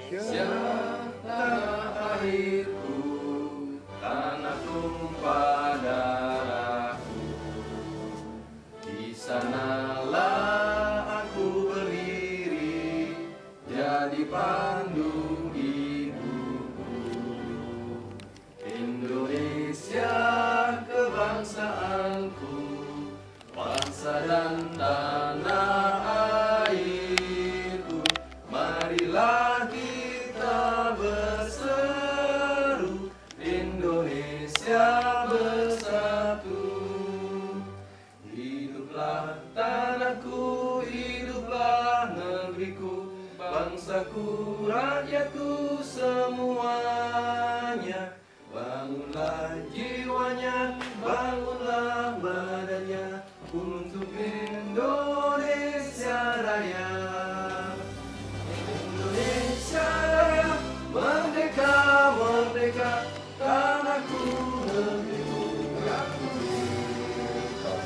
Indonesia, tanah airku, tanah tumpah darahku. Di sanalah aku berdiri, jadi pandu ibuku. Indonesia kebangsaanku, bangsa dan tanah airku. Marilah kita berseru, Indonesia bersatu. Hiduplah tanahku, hiduplah negeriku, bangsaku, rakyatku semuanya. Bangunlah jiwanya, bangunlah badannya, untuk Indonesia Raya. Indonesia Raya, merdeka, merdeka, tanahku, negeriku yang ku cinta.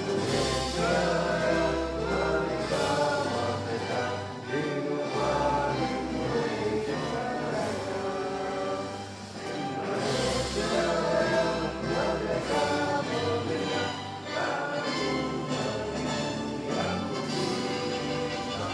Indonesia Raya, merdeka, merdeka, hiduplah Indonesia Raya. Indonesia Raya, merdeka, merdeka, tanahku, negeriku yang ku cinta.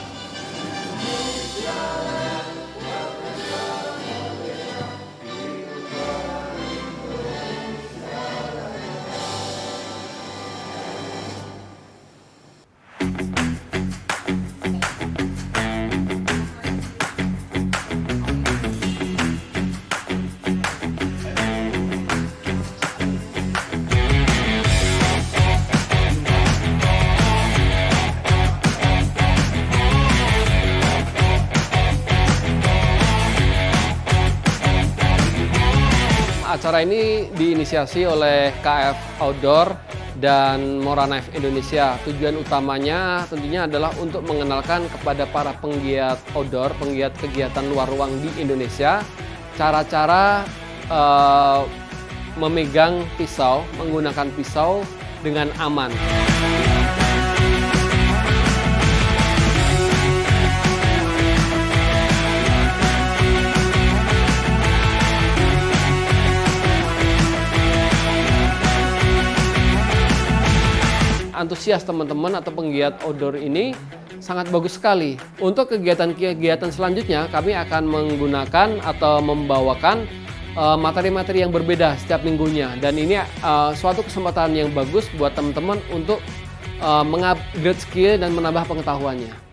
Indonesia Raya, merdeka, merdeka, hiduplah Indonesia Raya. Acara ini diinisiasi oleh KF Outdoor dan Moranef Indonesia. Tujuan utamanya tentunya adalah untuk mengenalkan kepada para penggiat outdoor, penggiat kegiatan luar ruang di Indonesia, cara-cara memegang pisau, menggunakan pisau dengan aman. Antusias teman-teman atau penggiat outdoor ini sangat bagus sekali. Untuk kegiatan-kegiatan selanjutnya kami akan menggunakan atau membawakan materi-materi yang berbeda setiap minggunya, dan ini suatu kesempatan yang bagus buat teman-teman untuk mengupgrade skill dan menambah pengetahuannya.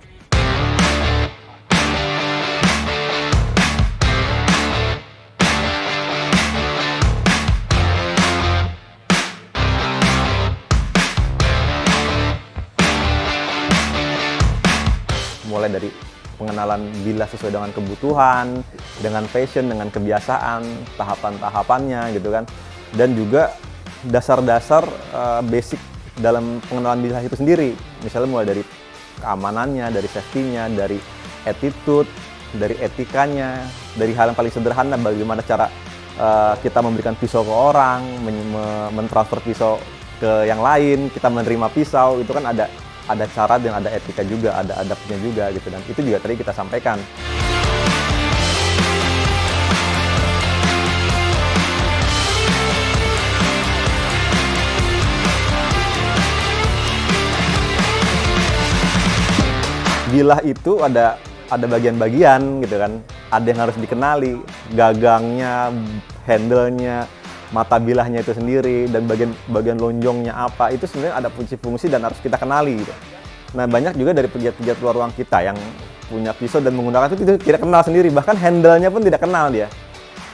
Mulai dari pengenalan bilah sesuai dengan kebutuhan, dengan fashion, dengan kebiasaan, tahapan-tahapannya gitu kan. Dan juga dasar-dasar basic dalam pengenalan bilah itu sendiri. Misalnya mulai dari keamanannya, dari safety-nya, dari attitude, dari etikanya, dari hal yang paling sederhana bagaimana cara kita memberikan pisau ke orang, mentransfer pisau ke yang lain, kita menerima pisau, itu kan ada cara dan ada etika juga, ada adabnya juga gitu, dan itu juga tadi kita sampaikan. Bilah itu ada bagian-bagian gitu kan, ada yang harus dikenali, gagangnya, handle-nya, mata bilahnya itu sendiri, dan bagian lonjongnya apa, itu sebenarnya ada fungsi-fungsi dan harus kita kenali gitu. Nah, banyak juga dari pegiat-pegiat luar ruang kita yang punya pisau dan menggunakan itu tidak kenal sendiri, bahkan handle-nya pun tidak kenal dia.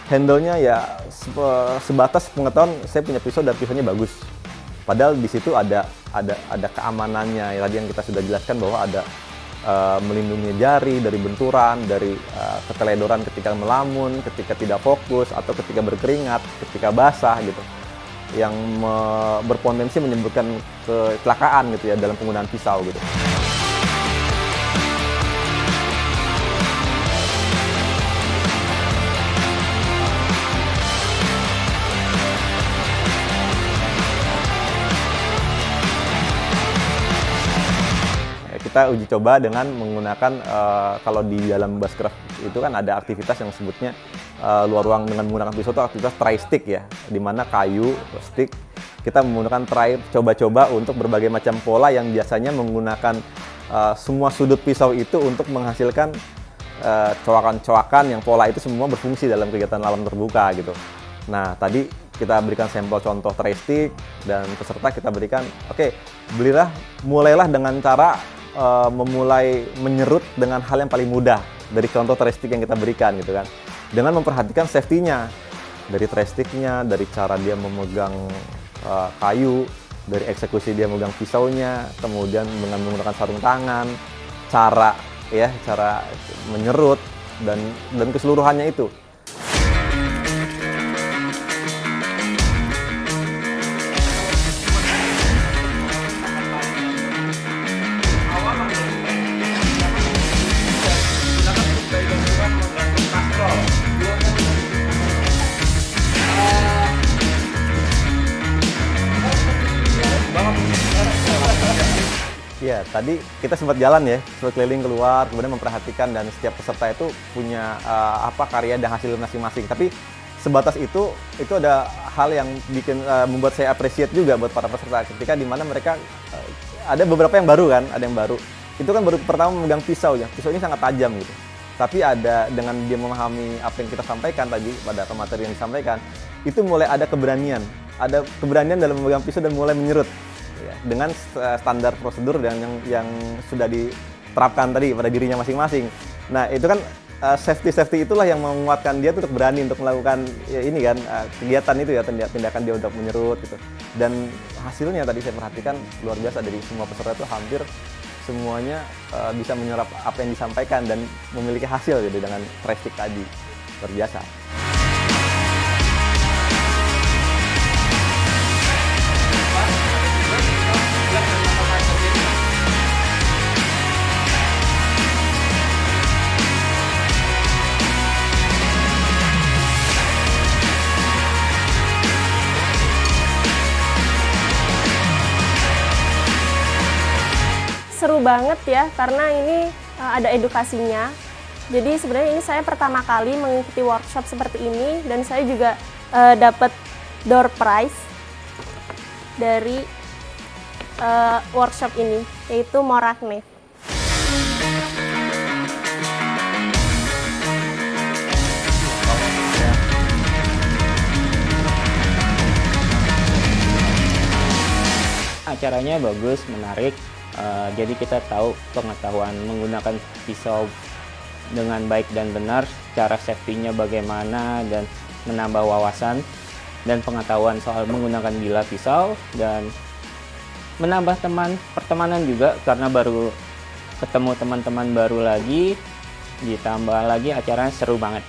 Handle-nya ya sebatas pengetahuan saya punya pisau dan pisaunya bagus. Padahal di situ ada keamanannya, ya, tadi yang kita sudah jelaskan bahwa ada melindungi jari dari benturan, dari keteledoran ketika melamun, ketika tidak fokus, atau ketika berkeringat, ketika basah gitu, yang berpotensi menimbulkan kecelakaan gitu ya dalam penggunaan pisau gitu. kita uji coba dengan menggunakan kalau di dalam Bushcraft itu kan ada aktivitas yang sebutnya luar ruang dengan menggunakan pisau itu aktivitas try stick ya, di mana kayu, stick, kita menggunakan try coba-coba untuk berbagai macam pola yang biasanya menggunakan semua sudut pisau itu untuk menghasilkan coakan-coakan yang pola itu semua berfungsi dalam kegiatan alam terbuka gitu. Nah, tadi kita berikan sampel contoh try stick dan peserta kita berikan, oke, mulailah dengan cara memulai menyerut dengan hal yang paling mudah dari contoh try stick yang kita berikan gitu kan. Dengan memperhatikan safety-nya, dari try stick-nya, dari cara dia memegang kayu, dari eksekusi dia memegang pisaunya, kemudian dengan menggunakan sarung tangan, cara menyerut dan keseluruhannya itu. Ya, tadi kita sempat jalan ya, sempat keliling keluar, kemudian memperhatikan dan setiap peserta itu punya karya dan hasil masing-masing. Tapi sebatas itu ada hal yang membuat saya appreciate juga buat para peserta ketika di mana mereka ada beberapa yang baru kan, ada yang baru. Itu kan baru pertama memegang pisau ya, pisau ini sangat tajam gitu. Tapi dengan dia memahami apa yang kita sampaikan tadi pada materi yang disampaikan, itu mulai ada keberanian dalam memegang pisau dan mulai menyerut. Ya, dengan standar prosedur dan yang sudah diterapkan tadi pada dirinya masing-masing. Nah, itu kan safety itulah yang menguatkan dia untuk berani untuk melakukan kegiatan itu ya, tindakan dia untuk menyerut gitu. Dan hasilnya tadi saya perhatikan luar biasa, dari semua peserta itu hampir semuanya bisa menyerap apa yang disampaikan dan memiliki hasil gitu dengan try stick tadi. Luar biasa. Seru banget ya, karena ini ada edukasinya. Jadi sebenarnya ini saya pertama kali mengikuti workshop seperti ini, dan saya juga dapat door prize dari workshop ini, yaitu Morakne. Acaranya bagus, menarik. Jadi kita tahu pengetahuan menggunakan pisau dengan baik dan benar, cara safety-nya bagaimana, dan menambah wawasan dan pengetahuan soal menggunakan bilah pisau, dan menambah pertemanan juga karena baru ketemu teman-teman baru lagi, ditambah lagi acaranya seru banget.